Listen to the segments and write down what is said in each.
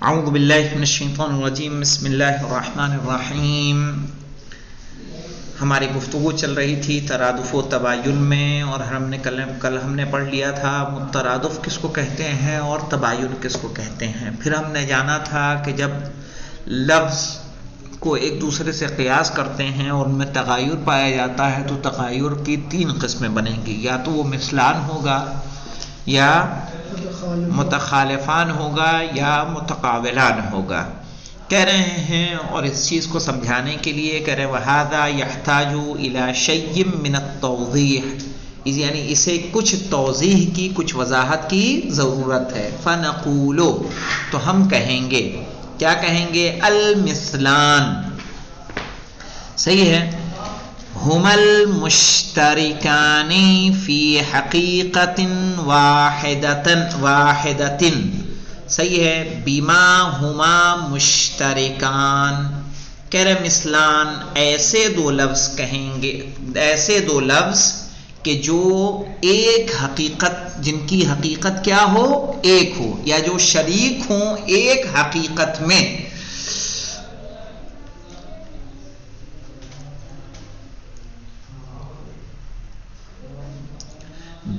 اعوذ باللہ من الشیطان الرجیم، بسم اللہ الرحمن الرحیم۔ ہماری گفتگو چل رہی تھی ترادف و تباین میں، اور کل ہم نے پڑھ لیا تھا مترادف کس کو کہتے ہیں اور تباین کس کو کہتے ہیں۔ پھر ہم نے جانا تھا کہ جب لفظ کو ایک دوسرے سے قیاس کرتے ہیں اور ان میں تغایر پایا جاتا ہے تو تغایر کی 3 قسمیں بنیں گی، یا تو وہ مثلان ہوگا، یا متخالفان ہوگا، یا متقابلان ہوگا۔ کہہ رہے ہیں، اور اس چیز کو سمجھانے کے لیے کہہ رہے وَهَذَا يَحْتَاجُ إِلَى شَيْءٍ مِّنَ التَّوْضِيحِ، یعنی اسے کچھ توضیح کی، کچھ وضاحت کی ضرورت ہے۔ فَنَقُولُ، تو ہم کہیں گے، کیا کہیں گے؟ المثلان، صحیح ہے، ہم المشترکان فی حقیقت واحدۃ، صحیح ہے، بما ہما مشترکان۔ کہہ رہے مثلان ایسے 2 لفظ کہیں گے، ایسے 2 لفظ کہ جو ایک حقیقت، جن کی حقیقت کیا ہو؟ ایک ہو، یا جو شریک ہوں ایک حقیقت میں۔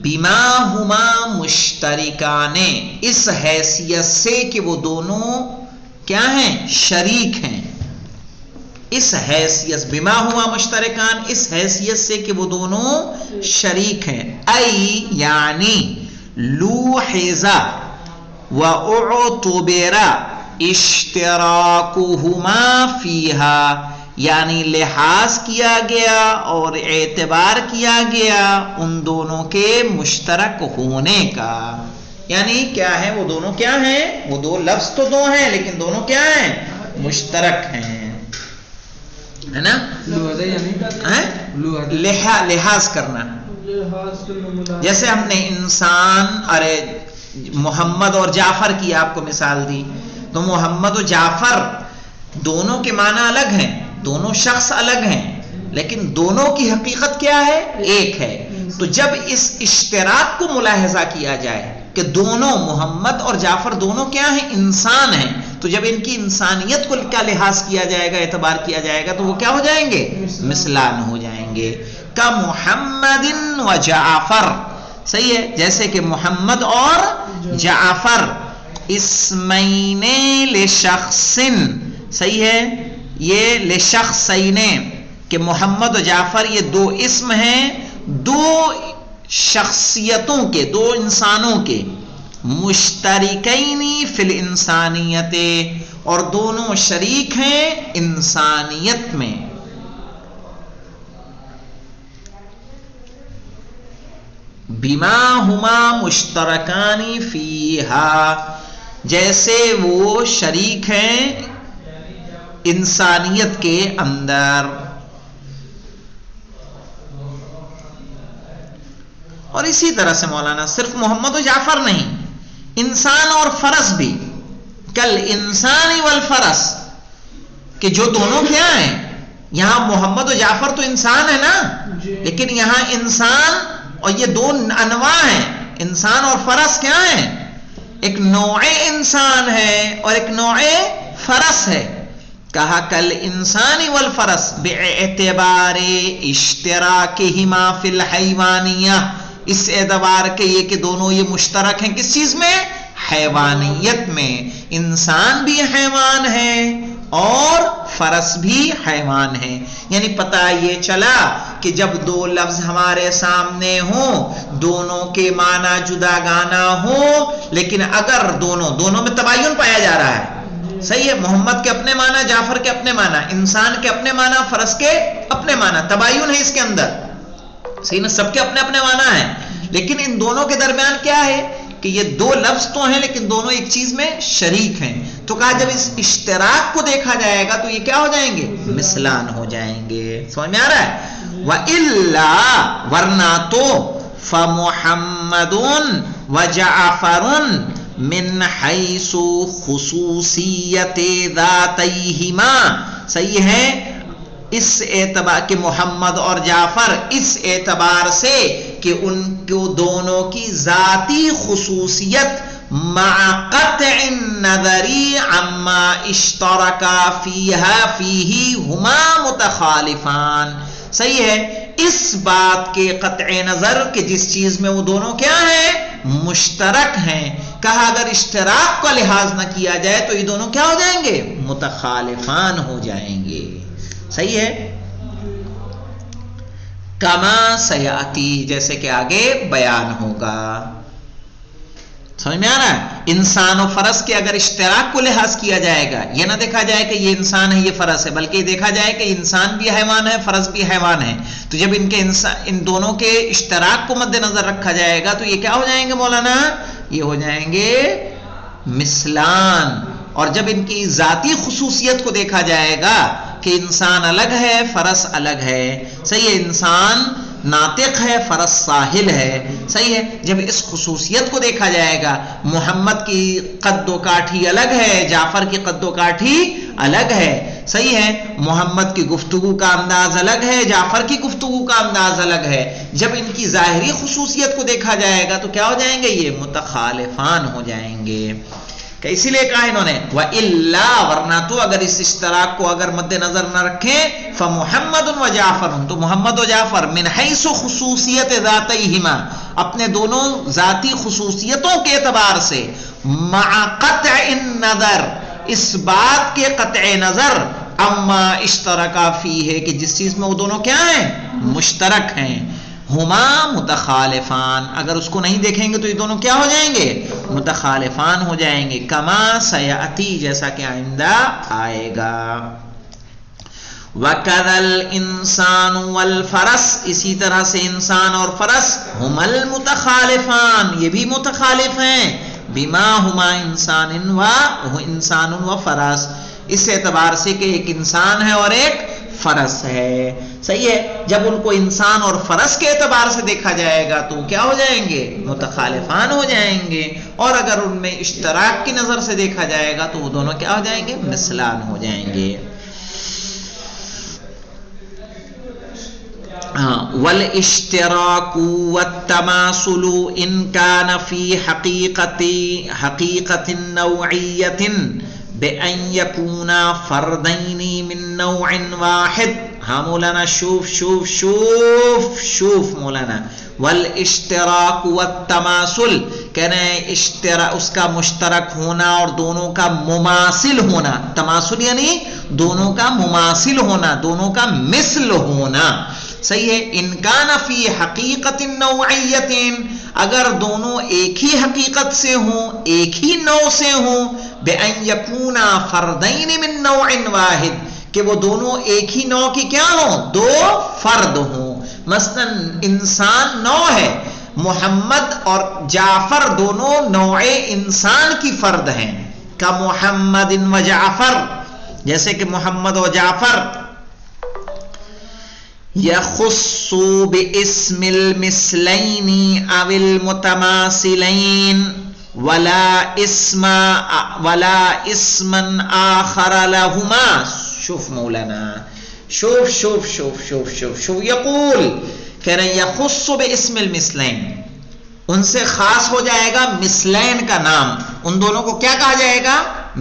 بما ہما مشترکان، اس حیثیت سے کہ وہ دونوں کیا ہیں؟ شریک ہیں۔ اس حیثیت، بما ہما مشترکان، اس حیثیت سے کہ وہ دونوں شریک ہیں۔ ای یعنی لوحظ و اعتبر اشتراکہما فیہا، یعنی لحاظ کیا گیا اور اعتبار کیا گیا ان دونوں کے مشترک ہونے کا۔ یعنی کیا ہے؟ وہ دونوں کیا ہیں؟ وہ 2 لفظ تو 2 ہیں لیکن دونوں کیا ہیں؟ مشترک ہیں، ہے نا؟ لحاظ کرنا، جیسے ہم نے انسان، ارے محمد اور جعفر کی آپ کو مثال دی، تو محمد و جعفر دونوں کے معنی الگ ہیں، دونوں شخص الگ ہیں، لیکن دونوں کی حقیقت کیا ہے؟ ایک ہے۔ تو جب اس اشتراک کو ملاحظہ کیا جائے کہ دونوں محمد اور جعفر دونوں کیا ہیں؟ انسان ہیں، تو جب ان کی انسانیت کو کیا لحاظ کیا جائے گا، اعتبار کیا جائے گا، تو وہ کیا ہو جائیں گے؟ مثلان ہو جائیں گے۔ کا محمد و جعفر، صحیح ہے، جیسے کہ محمد اور جعفر، اسمین لشخص، صحیح ہے، یہ لشخصین، کہ محمد و جعفر یہ 2 اسم ہیں 2 شخصیتوں کے، 2 انسانوں کے، مشترکین فی الانسانیت، اور دونوں شریک ہیں انسانیت میں۔ بما ہما مشترکان فیہا، جیسے وہ شریک ہیں انسانیت کے اندر۔ اور اسی طرح سے مولانا صرف محمد و جعفر نہیں، انسان اور فرس بھی، کل انسان والفرس، کہ جو دونوں کیا ہیں؟ یہاں محمد و جعفر تو انسان ہے نا، لیکن یہاں انسان، اور یہ 2 انواع ہیں، انسان اور فرس کیا ہیں؟ ایک نوع انسان ہے اور ایک نوع فرس ہے۔ کہا کل انسان والفرس باعتبار اشتراکہما فی الحیوانیہ، اس اعتبار کے یہ کہ دونوں یہ مشترک ہیں کس چیز میں؟ حیوانیت میں۔ انسان بھی حیوان ہے اور فرس بھی حیوان ہے، یعنی پتہ یہ چلا کہ جب 2 لفظ ہمارے سامنے ہوں، دونوں کے معنی جدا گانا ہوں، لیکن اگر دونوں میں تباین پایا جا رہا ہے، صحیح ہے، محمد کے اپنے معنی، جعفر کے اپنے معنی، انسان کے اپنے معنی، فرس کے اپنے معنی، تباین ہے اس کے اندر، صحیح نا، سب کے اپنے اپنے معنی ہیں، لیکن ان دونوں کے درمیان کیا ہے کہ یہ 2 لفظ تو ہیں لیکن دونوں ایک چیز میں شریک ہیں۔ تو کہا جب اس اشتراک کو دیکھا جائے گا تو یہ کیا ہو جائیں گے؟ مثلان ہو جائیں گے۔ سمجھ میں آ رہا ہے؟ وَإِلَّا، ورنہ تو، فَمُحَمَّدٌ وَجَعْفَرٌ من حیث خصوصیت ذاتیہما، صحیح ہے، اس اعتبار کہ محمد اور جعفر اس اعتبار سے کہ ان کو دونوں کی ذاتی خصوصیت مع قطع النظر عما اشترکا فیہ ہما متخالفان. صحیح ہے، اس بات کے قطع نظر کہ جس چیز میں وہ دونوں کیا ہیں؟ مشترک ہیں. کہا اگر اشتراک کا لحاظ نہ کیا جائے تو یہ دونوں کیا ہو جائیں گے؟ متخالفان ہو جائیں گے. صحیح ہے. کما سیاتی، جیسے کہ آگے بیان ہوگا. سمجھ میں آ رہا ہے؟ انسان و فرس کے اگر اشتراک کو لحاظ کیا جائے گا، یہ نہ دیکھا جائے کہ یہ انسان ہے یہ فرس ہے، بلکہ دیکھا جائے کہ انسان بھی حیوان ہے فرس بھی حیوان ہے، تو جب ان دونوں کے اشتراک کو مد نظر رکھا جائے گا تو یہ کیا ہو جائیں گے مولانا؟ یہ ہو جائیں گے مثلان. اور جب ان کی ذاتی خصوصیت کو دیکھا جائے گا کہ انسان الگ ہے فرس الگ ہے. صحیح ہے، انسان ناطق ہے فرس ساحل ہے. صحیح ہے، جب اس خصوصیت کو دیکھا جائے گا، محمد کی قد و کاٹھی الگ ہے جعفر کی قد و کاٹھی الگ ہے. صحیح ہے، محمد کی گفتگو کا انداز الگ ہے جعفر کی گفتگو کا انداز الگ ہے. جب ان کی ظاہری خصوصیت کو دیکھا جائے گا تو کیا ہو جائیں گے؟ یہ متخالفان ہو جائیں گے. کہ اسی لیے کہا انہوں نے وَإِلَّا، ورنہ تو اگر اس اشتراک کو اگر مد نظر نہ رکھیں فَمُحَمَّدٌ وَجَعْفَرٌ، تو محمد و جعفر من حیث خصوصیت ذاتیہما، اپنے دونوں ذاتی خصوصیتوں کے اعتبار سے، مع قطع النظر، اس بات کے قطع نظر، اما اشترکا فیہ، کہ جس چیز میں وہ دونوں کیا ہیں؟ مشترک ہیں. ہما متخالفان، اگر اس کو نہیں دیکھیں گے تو یہ دونوں کیا ہو جائیں گے؟ متخالفان ہو جائیں گے. کما سیاتی، جیسا کہ آئندہ آئے گا. وَكَذَا الْإِنسَانُ وَالْفَرَسُ، اسی طرح سے انسان اور فرس، ہما المتخالفان، یہ بھی متخالف ہیں. بما ہما انسان و فرس، اس اعتبار سے کہ ایک انسان ہے اور ایک فرس ہے. صحیح ہے، جب ان کو انسان اور فرس کے اعتبار سے دیکھا جائے گا تو کیا ہو جائیں گے؟ متخالفان ہو جائیں گے. اور اگر ان میں اشتراک کی نظر سے دیکھا جائے گا تو وہ دونوں کیا ہو جائیں گے؟ مثلان ہو جائیں گے. والاشتراک والتماثل ان كان في حقیقت نوعیت بأن يكونا فردین من نوع واحد. ہاں مولانا، شوف مولانا، والاشتراک والتماثل، کہنا ہے اس کا مشترک ہونا اور دونوں کا مماثل ہونا. تماثل یعنی دونوں کا مماثل ہونا، دونوں کا مثل ہونا. صحیح ہے، ان کان فی حقیقت نوعیت، اگر دونوں ایک ہی حقیقت سے ہوں، ایک ہی نوع سے ہوں، بأن یکونا فردین من نوع واحد، کہ وہ دونوں ایک ہی نوع کی کیا ہوں؟ دو فرد ہوں. مثلا انسان نوع ہے، محمد اور جعفر دونوں نوع انسان کی فرد ہیں. کا محمد و جعفر، جیسے کہ محمد و جعفر. یخص باسم المثلین او المتماثلین ولا اسما آخر لهما. شوف مولانا، شوف یقول، کہہ رہے ہیں یخص باسم المثلین، ان سے خاص ہو جائے گا مثلین کا نام. ان دونوں کو کیا کہا جائے گا؟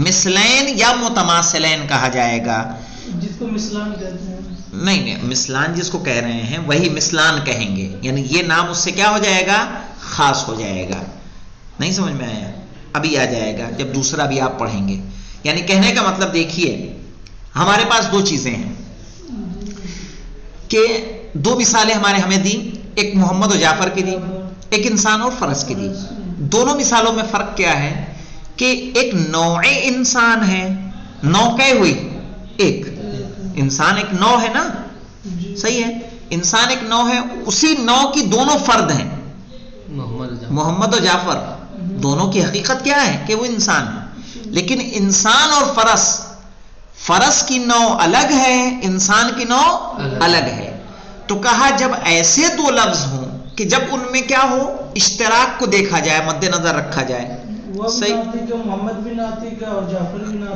مثلین یا متماثلین کہا جائے گا. جس کو مثلان کہتے ہیں، نہیں، مثلان جس کو کہہ رہے ہیں وہی مثلان کہیں گے، یعنی یہ نام اس سے کیا ہو جائے گا؟ خاص ہو جائے گا. نہیں سمجھ میں آیا؟ ابھی آ جائے گا جب دوسرا بھی آپ پڑھیں گے. یعنی کہنے کا مطلب دیکھیے، ہمارے پاس دو چیزیں ہیں کہ دو مثالیں ہمیں دی، ایک محمد و جعفر کی دی، ایک انسان اور فرس کی دی. دونوں مثالوں میں فرق کیا ہے کہ ایک نوع انسان ہے. نوع کئے ہوئی؟ ایک انسان ایک نوع ہے نا. صحیح ہے، انسان ایک نوع ہے، اسی نوع کی دونوں فرد ہیں، محمد و جعفر. دونوں کی حقیقت کیا ہے؟ کہ وہ انسان ہے. لیکن انسان اور فرس کی نوع الگ ہے، انسان کی نوع الگ ہے. تو کہا جب ایسے دو لفظ ہوں کہ جب ان میں کیا ہو؟ اشتراک کو دیکھا جائے، مد نظر رکھا جائے. صحیح، محمد بھی ناطق ہے اور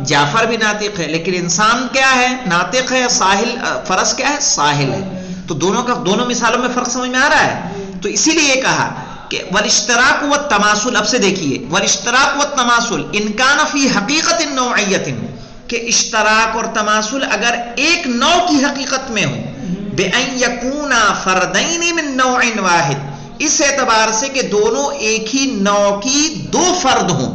جعفر بھی ناطق ہے، لیکن انسان کیا ہے؟ ناطق ہے. ساحل، فرس کیا ہے؟ ساحل ہے. تو دونوں مثالوں میں فرق سمجھ میں آ رہا ہے. تو اسی لیے کہا کہ والاشتراک والتماثل، اب سے دیکھیے والاشتراک والتماثل ان کان فی حقیقت نوعیت، کہ اشتراک اور تماثل اگر ایک نوع کی حقیقت میں ہو، بأن یکونا فردین من نوع واحد، اس اعتبار سے کہ دونوں ایک ہی نوع کی دو فرد ہوں،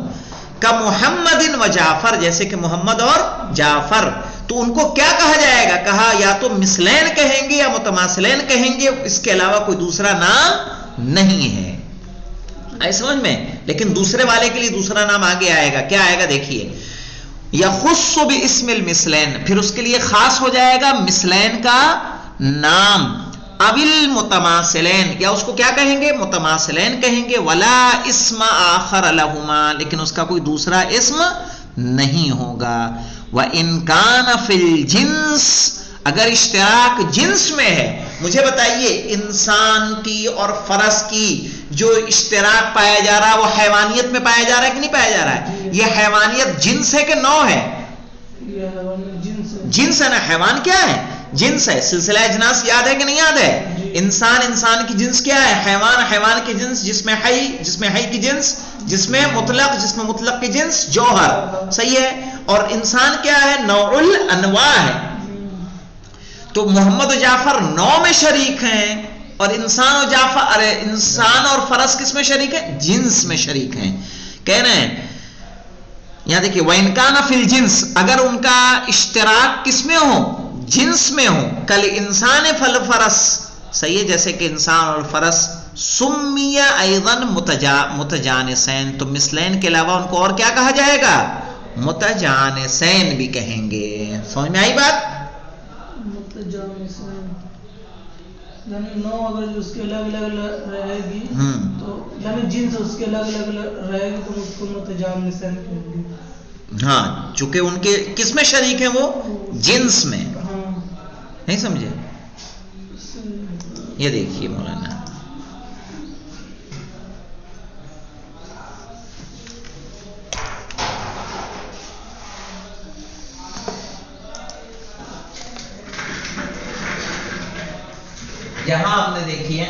کا محمد و جعفر، جیسے کہ محمد اور جعفر، تو ان کو کیا کہا جائے گا؟ کہا یا تو مثلین کہیں گے یا متماثلین کہیں گے، اس کے علاوہ کوئی دوسرا نام نہیں ہے. آئے سمجھ میں؟ لیکن دوسرے والے کے لیے دوسرا نام آگے آئے گا. کیا آئے گا دیکھیے، یخص باسم المثلین، پھر اس کے لیے خاص ہو جائے گا مثلین کا نام، اول متماثلین، یا اس کو کیا کہیں گے؟ متماثلین کہیں گے. ولا اسم آخر لہما، لیکن اس کا کوئی دوسرا اسم نہیں ہوگا. وَإِن كَانَ فِي الْجِنْسِ، اگر اشتراک جنس میں ہے. مجھے بتائیے انسان کی اور فرس کی جو اشتراک پایا جا رہا ہے وہ حیوانیت میں پایا جا رہا ہے کہ نہیں پایا جا رہا ہے؟ یہ حیوانیت جنس ہے کہ نوع ہے؟ جنس ہے نا. حیوان کیا ہے؟ جنس ہے. سلسلہ اجناس یاد ہے کہ نہیں یاد ہے؟ انسان کی جنس کیا ہے؟ حیوان کی جنس، جس میں حی کی جنس، جس میں مطلق کی جنس جوہر. صحیح ہے. اور انسان کیا ہے؟ نوع الانواع ہے. تو محمد و جعفر نوع میں شریک ہیں، اور انسان اور فرس کس میں شریک ہیں؟ جنس میں شریک ہیں. کہہ رہے ہیں یہاں دیکھیے وَإِن كَانَ فِي الْجِنْسِ، اگر ان کا اشتراک کس میں ہو؟ جنس میں ہو. کل انسان فالفرس، صحیح ہے، جیسے کہ انسان اور فرس. سمی ایضا متجانسین، تو مثلین کے علاوہ ان کو اور کیا کہا جائے گا؟ متجانسین بھی کہیں گے. سمجھ میں آئی بات؟ یعنی نو اگر جو اس کے الگ الگ رہے گی تو یعنی جنس اس کے الگ الگ رہے گی تو اس کو متجانسین کہیں گے. ہاں، چونکہ ان کے کس میں شریک ہیں؟ وہ جنس میں. نہیں سمجھے؟ یہ دیکھیے مولانا، یہاں ہم نے دیکھیے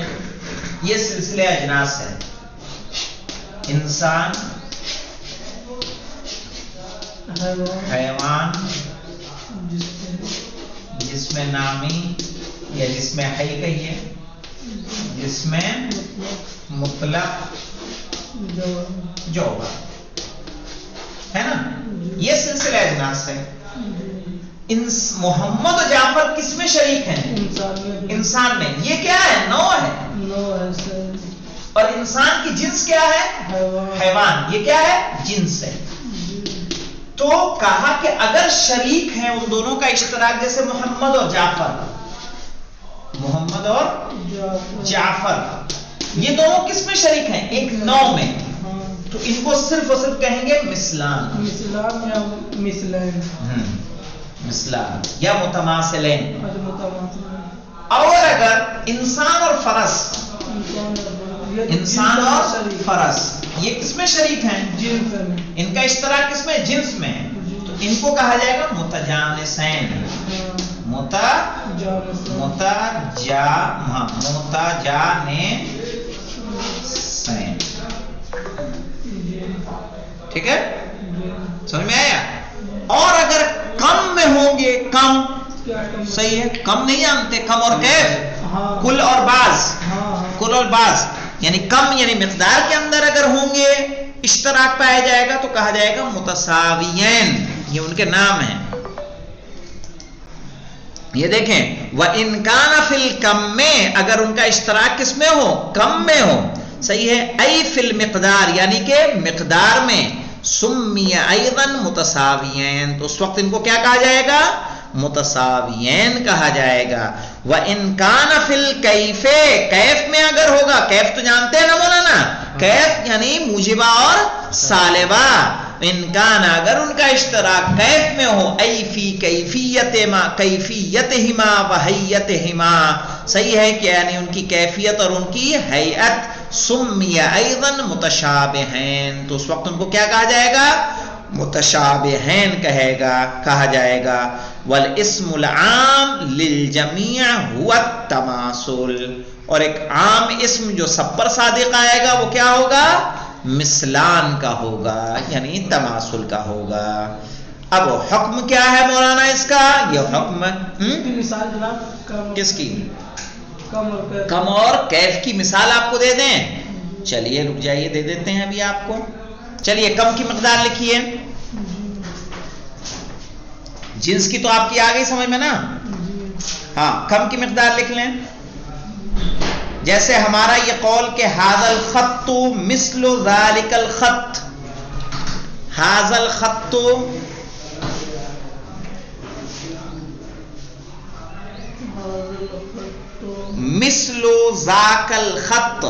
یہ سلسلہ اجناس ہے. انسان، حیوان، جسم نامی یا جسم حی کہیے، جسم مطلق جوہر، ہے نا. یہ سلسلہ اجناس ہے. محمد و جعفر کس میں شریک ہیں؟ انسان میں. یہ کیا ہے؟ نوع ہے. اور انسان کی جنس کیا ہے؟ حیوان. یہ کیا ہے؟ جنس ہے. تو کہا کہ اگر شریک ہیں ان دونوں کا اشتراک، جیسے محمد اور جعفر، یہ دونوں کس میں شریک ہیں؟ ایک نوع میں. تو ان کو صرف اور صرف کہیں گے مثلان یا متماثلین. اور اگر انسان اور فرس یہ کس میں شریک ہیں؟ ان کا اشتراک کس میں؟ جنس میں. تو ان کو کہا جائے گا متجانسین. ٹھیک ہے، سمجھ میں آیا؟ اور اگر کم میں ہوں گے، کم، صحیح ہے، کم نہیں جانتے، کم اور کیف، کل اور بعض، یعنی کم یعنی مقدار کے اندر اگر ہوں گے اشتراک پایا جائے گا تو کہا جائے گا متساویین. یہ ان کے نام ہیں. یہ دیکھیں وَإِن كَانَ فِي الْكَمِّ، اگر ان کا اشتراک کس میں ہو؟ کم میں ہو. صحیح ہے. اَيْ فِي الْمِقْدَار، یعنی کہ مقدار میں. سُمِّيَ أَيْضًا مُتَسَاوِيَيْن، تو اس وقت ان کو کیا کہا جائے گا؟ متساویین کہا جائے گا. وَإِن كَانَ فِي الْكَيْفِ، کیف میں اگر ہوگا، کیف تو جانتے ہیں نا مولانا، کیف یعنی موجبہ اور سالبہ. ان کان، اگر ان کا اشتراک کیف میں ہو، ای فی کیفیتہما وحیتہما، صحیح ہے کہ یعنی ان کی کیفیت اور ان کی حیت. سمی ایضا متشابہین، تو اس وقت ان کو کیا کہا جائے گا؟ متشابہین کہا جائے گا. والاسم العام للجمیع هو التماثل، اور ایک عام اسم جو سب پر صادق آئے گا وہ کیا ہوگا؟ مثلان کا ہوگا، یعنی تماثل کا ہوگا. اب حکم کیا ہے مولانا اس کا؟ یہ حکم مثال جناب کس کی؟ کم کم اور کیف کی مثال آپ کو دے دیں؟ چلیے رک جائیے، دے دیتے ہیں ابھی آپ کو. چلیے کم کی مقدار لکھیے. جنس کی تو آپ کی آ گئی سمجھ میں نا؟ ہاں کم کی مقدار لکھ لیں. جیسے ہمارا یہ قول کہ ھذا الخط مثل ذلک الخط، ھذا الخط مثل ذاک الخط،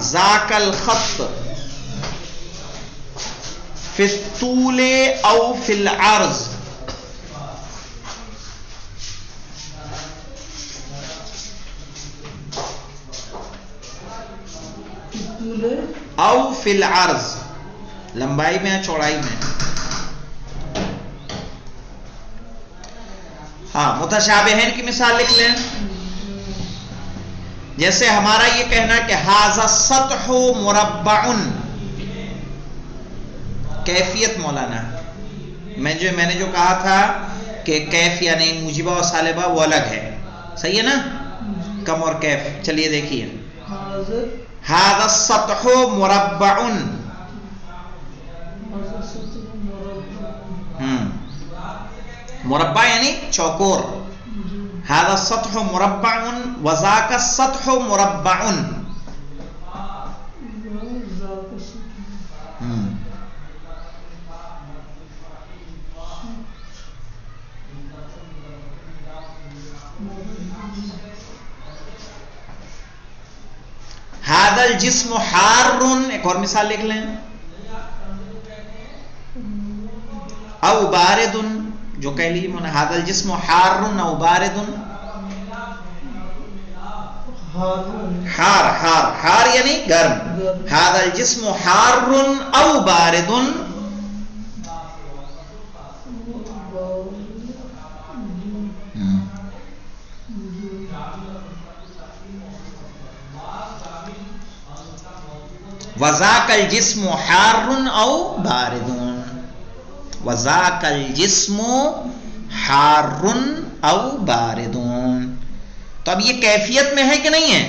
ذاک الخط فی الطول او فی العرض، او فی العرض، لمبائی میں یا چوڑائی میں. ہاں متشابہین کی مثال لکھ لیں. جیسے ہمارا یہ کہنا کہ ھذا السطح مربع، کیفیت مولانا میں نے جو کہا تھا کہ کیف یعنی موجبہ و سالبہ وہ الگ ہے، صحیح ہے نا؟ کم اور کیف. چلیے دیکھیے ھذا السطح مربع، مربع یعنی چوکور. ھذا السطح مربع وذاک السطح مربع. ھذا الجسم حار، ایک اور مثال لکھ لیں. او بارد، جو کہہ لیجیے مولانا ھذا الجسم حار او بارد. حار یعنی گرم. ھذا الجسم حار او بارد. وذاک الجسم حار او بارد، وذاک الجسم حار او بارد. تو اب یہ کیفیت میں ہے کہ نہیں ہے؟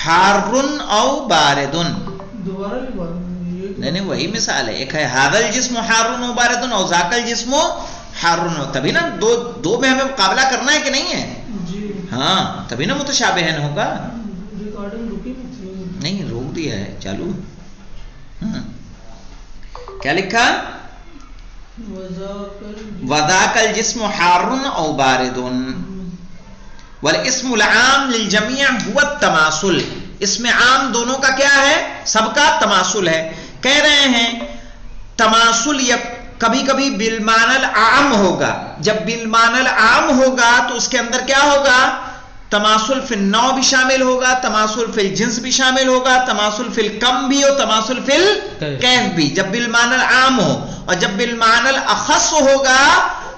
حار او بارد، نہیں وہی مثال ہے. ایک ہے ھذا الجسم حار او بارد اور ذاک الجسم حار. تبھی نا دو میں ہمیں مقابلہ کرنا ہے کہ نہیں ہے؟ ہاں تبھی نا متشابہین ہوگا. نہیں روک دیا ہے چالو. کیا لکھا؟ وذاک الجسم حار او بارد. والاسم العام للجمیع هو التماثل، اسم عام دونوں کا کیا ہے؟ سب کا تماثل ہے. کہہ رہے ہیں تماثل کبھی کبھی بالمعنی العام ہوگا. جب بالمعنی العام ہوگا تو اس کے اندر کیا ہوگا؟ تماثل فی النوع بھی شامل ہوگا، تماثل فی الجنس بھی شامل ہوگا، تماثل فی الکم بھی اور تماثل فی الکیف بھی، جب بالمعنی العام ہو. اور جب بالمعنی الاخص ہوگا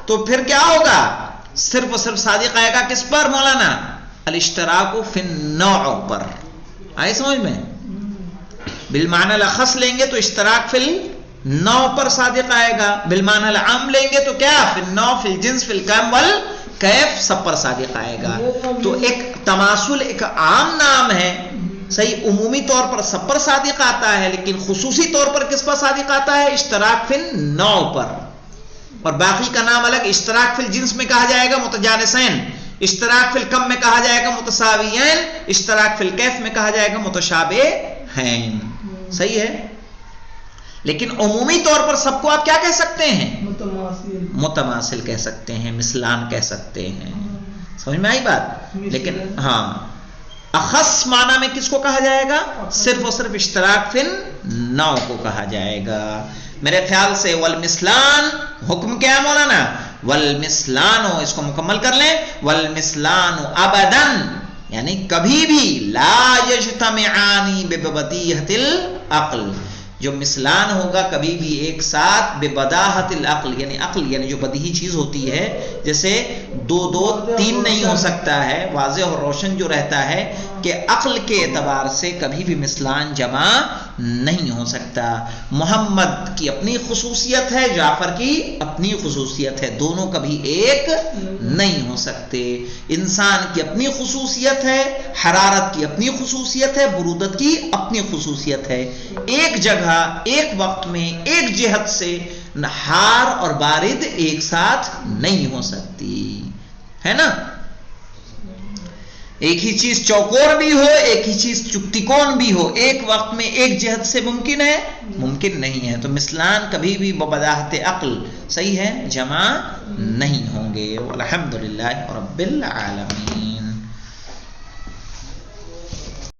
تو پھر کیا ہوگا؟ صرف اور صرف صادق آئے گا کس پر مولانا؟ الاشتراک فی النوع پر. آئے سمجھ میں؟ بالمعنی الاخص لیں گے تو اشتراک فی النوع پر صادق آئے گا. بالمعنی العام لیں گے تو کیا؟ فی النوع فی الجنس فی الکم والکیف سب پر صادق آئے گا. تو ایک تماثل ایک عام نام ہے، صحیح، عمومی طور پر سب پر صادق آتا ہے، لیکن خصوصی طور پر کس پر صادق آتا ہے؟ اشتراک فی النوع پر. اور باقی کا نام الگ. اشتراک فی الجنس میں کہا جائے گا متجانسین، اشتراک فی الکم میں کہا جائے گا متساویین، اشتراک فی الکیف میں کہا جائے گا متشابہین. صحیح ہے. لیکن عمومی طور پر سب کو آپ کیا کہہ سکتے ہیں؟ متماثل کہہ سکتے ہیں، مثلان کہہ سکتے ہیں. سمجھ میں آئی بات؟ لیکن ہاں اخص معنی میں کس کو کہا جائے گا؟ صرف اور صرف اشتراک فی النوع کو کہا جائے گا. میرے خیال سے والمثلان حکم کیا ہے مولانا؟ والمثلان، اس کو مکمل کر لیں، والمثلان ابداً یعنی کبھی بھی، لا یجتمعان ببدیہۃ العقل، جو مثلان ہوگا کبھی بھی ایک ساتھ، ببداہۃ العقل یعنی عقل یعنی جو بدیہی چیز ہوتی ہے، جیسے دو دو تین نہیں ہو سکتا ہے، واضح اور روشن جو رہتا ہے، کہ عقل کے اعتبار سے کبھی بھی مثلان جمع نہیں ہو سکتا۔ محمد کی اپنی خصوصیت ہے، جعفر کی اپنی خصوصیت ہے، دونوں کبھی ایک نہیں ہو سکتے۔ انسان کی اپنی خصوصیت ہے، حرارت کی اپنی خصوصیت ہے، برودت کی اپنی خصوصیت ہے، ایک جگہ ایک وقت میں ایک جہت سے حار اور بارد ایک ساتھ نہیں ہو سکتی، ہے نا؟ ایک ہی چیز چوکور بھی ہو، ایک ہی چیز تکون بھی ہو، ایک وقت میں ایک جہت سے ممکن ہے؟ ممکن نہیں ہے۔ تو مثلان کبھی بھی ببداہت عقل صحیح ہے جمع نہیں ہوں گے۔ والحمدللہ رب العالمین۔